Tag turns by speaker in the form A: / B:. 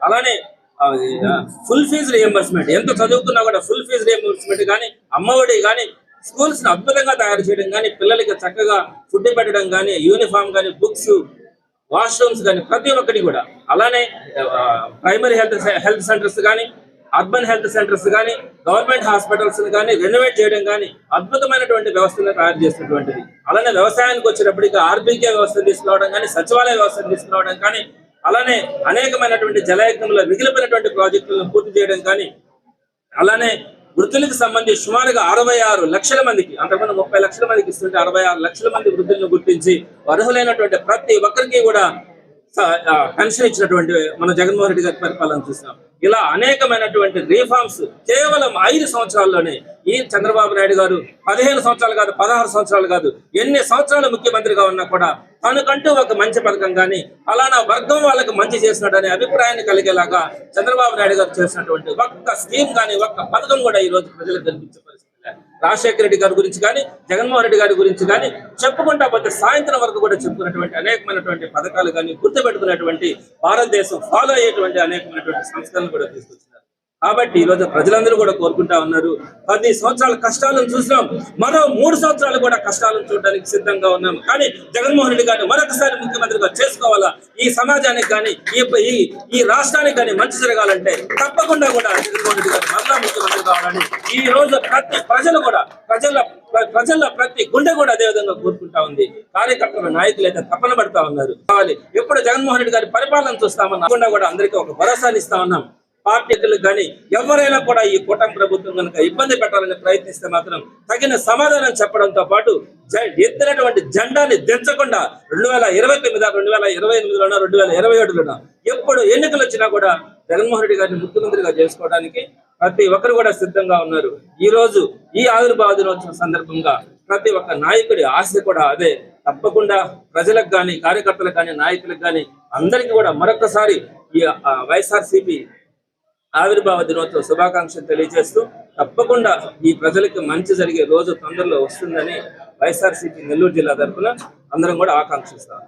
A: అలానే full fee reimbursement, ఎంత చదువుకున్నా కూడా ఫుల్ ఫీజు రియంబర్స్మెంట్ కానీ, అమ్మఒడి కానీ, స్కూల్స్ ని అద్భుతంగా తయారు చేయడం కానీ, పిల్లలకి చక్కగా ఫుడ్ పెట్టడం కానీ, యూనిఫామ్ కానీ, బుక్స్, వాష్రూమ్స్ కానీ ప్రతి ఒక్కటి కూడా, అలానే ప్రైమరీ హెల్త్ సెంటర్స్ కానీ, అర్బన్ హెల్త్ సెంటర్స్ కానీ, గవర్నమెంట్ హాస్పిటల్స్ కానీ రెనోవేట్ చేయడం కానీ అద్భుతమైనటువంటి వ్యవస్థను తయారు చేసినటువంటిది. అలానే వ్యవసాయానికి వచ్చేటప్పటికి ఆర్బీకే వ్యవస్థ తీసుకురావడం కానీ, సచివాలయ వ్యవస్థను తీసుకురావడం కానీ, అలానే అనేకమైనటువంటి జలయజ్ఞంలో మిగిలిపోయినటువంటి ప్రాజెక్టులను పూర్తి చేయడం కానీ, అలానే వృద్ధులకు సంబంధించి సుమారుగా 66 లక్షల మందికి, అంతకుముందు 30 లక్షల మందికి ఇస్తుంటే 66 లక్షల మంది వృద్ధులను గుర్తించి అర్హులైనటువంటి ప్రతి ఒక్కరికి కూడా పెన్షన్ ఇచ్చినటువంటి మన జగన్మోహన్ రెడ్డి గారి పరిపాలన చూసాం. ఇలా అనేకమైనటువంటి రీఫార్మ్స్ కేవలం 5 సంవత్సరాల్లోనే ఈ చంద్రబాబు నాయుడు గారు 15 సంవత్సరాలు కాదు, 16 సంవత్సరాలు కాదు, ఎన్ని సంవత్సరాలు ముఖ్యమంత్రిగా ఉన్నా కూడా తనకంటూ ఒక మంచి పథకం కానీ, అలానా వర్గం వాళ్ళకి మంచి చేసినట్టనే అభిప్రాయాన్ని కలిగేలాగా చంద్రబాబు నాయుడు గారు చేసినటువంటి ఒక్క స్కీమ్ కానీ, ఒక్క పథకం కూడా ఈ రోజు ప్రజలకు కనిపించే పరిస్థితి. రాజశేఖర రెడ్డి గారి గురించి కానీ, జగన్మోహన్ రెడ్డి గారి గురించి కానీ చెప్పుకుంటా పోతే సాయంత్రం వరకు కూడా చెప్పుకున్నటువంటి అనేకమైనటువంటి పథకాలు కానీ, గుర్తుపెట్టుకున్నటువంటి భారతదేశం ఫాలో అయ్యేటువంటి అనేకమైనటువంటి సంస్థలను కూడా తీసుకొచ్చినారు. కాబట్టి ఈ రోజు ప్రజలందరూ కూడా కోరుకుంటా ఉన్నారు, 10 సంవత్సరాల కష్టాలను చూసినాం, మరో 3 సంవత్సరాలు కూడా కష్టాలను చూడడానికి సిద్ధంగా ఉన్నాం. కానీ జగన్మోహన్ రెడ్డి గారిని మరొకసారి ముఖ్యమంత్రిగా చేసుకోవాలా, ఈ సమాజానికి కానీ, ఈ రాష్ట్రానికి కానీ మంచి జరగాలంటే తప్పకుండా కూడా జగన్మోహన్ రెడ్డి గారు మరలా ముఖ్యమంత్రి కావాలని ఈ రోజు ప్రతి ప్రజలు కూడా, ప్రజల్లో ప్రతి గుండె కూడా అదే విధంగా కోరుకుంటా ఉంది. కార్యకర్తల నాయకులు అయితే తప్పన పడతా ఉన్నారు. కావాలి ఎప్పుడు జగన్మోహన్ రెడ్డి గారి పరిపాలన చూస్తామన్నా కూడా అందరికీ ఒక భరోసాని ఇస్తా ఉన్నాం. పార్టీలకు కానీ ఎవరైనా కూడా ఈ కూటమి ప్రభుత్వం కనుక ఇబ్బంది పెట్టాలని ప్రయత్నిస్తే మాత్రం తగిన సమాధానం చెప్పడంతో పాటు ఎత్తినటువంటి జెండాని దించకుండా 2029, 2028, 2027 ఎప్పుడు ఎన్నికలు వచ్చినా కూడా జగన్మోహన్ రెడ్డి గారిని ముఖ్యమంత్రిగా చేసుకోవడానికి ప్రతి ఒక్కరు కూడా సిద్ధంగా ఉన్నారు. ఈ రోజు ఈ ఆవిర్భావ దినోత్సవం సందర్భంగా ప్రతి ఒక్క నాయకుడి ఆశ కూడా అదే. తప్పకుండా ప్రజలకు కానీ, కార్యకర్తలకు కానీ, నాయకులకు కానీ అందరికీ కూడా మరొకసారి ఈ వైఎస్ఆర్సీపీ ఆవిర్భావ దినోత్సవ శుభాకాంక్షలు తెలియజేస్తూ తప్పకుండా ఈ ప్రజలకు మంచి జరిగే రోజు తొందరలో వస్తుందని వైఎస్ఆర్సీపీ నెల్లూరు జిల్లా తరఫున అందరం కూడా ఆకాంక్షిస్తాం.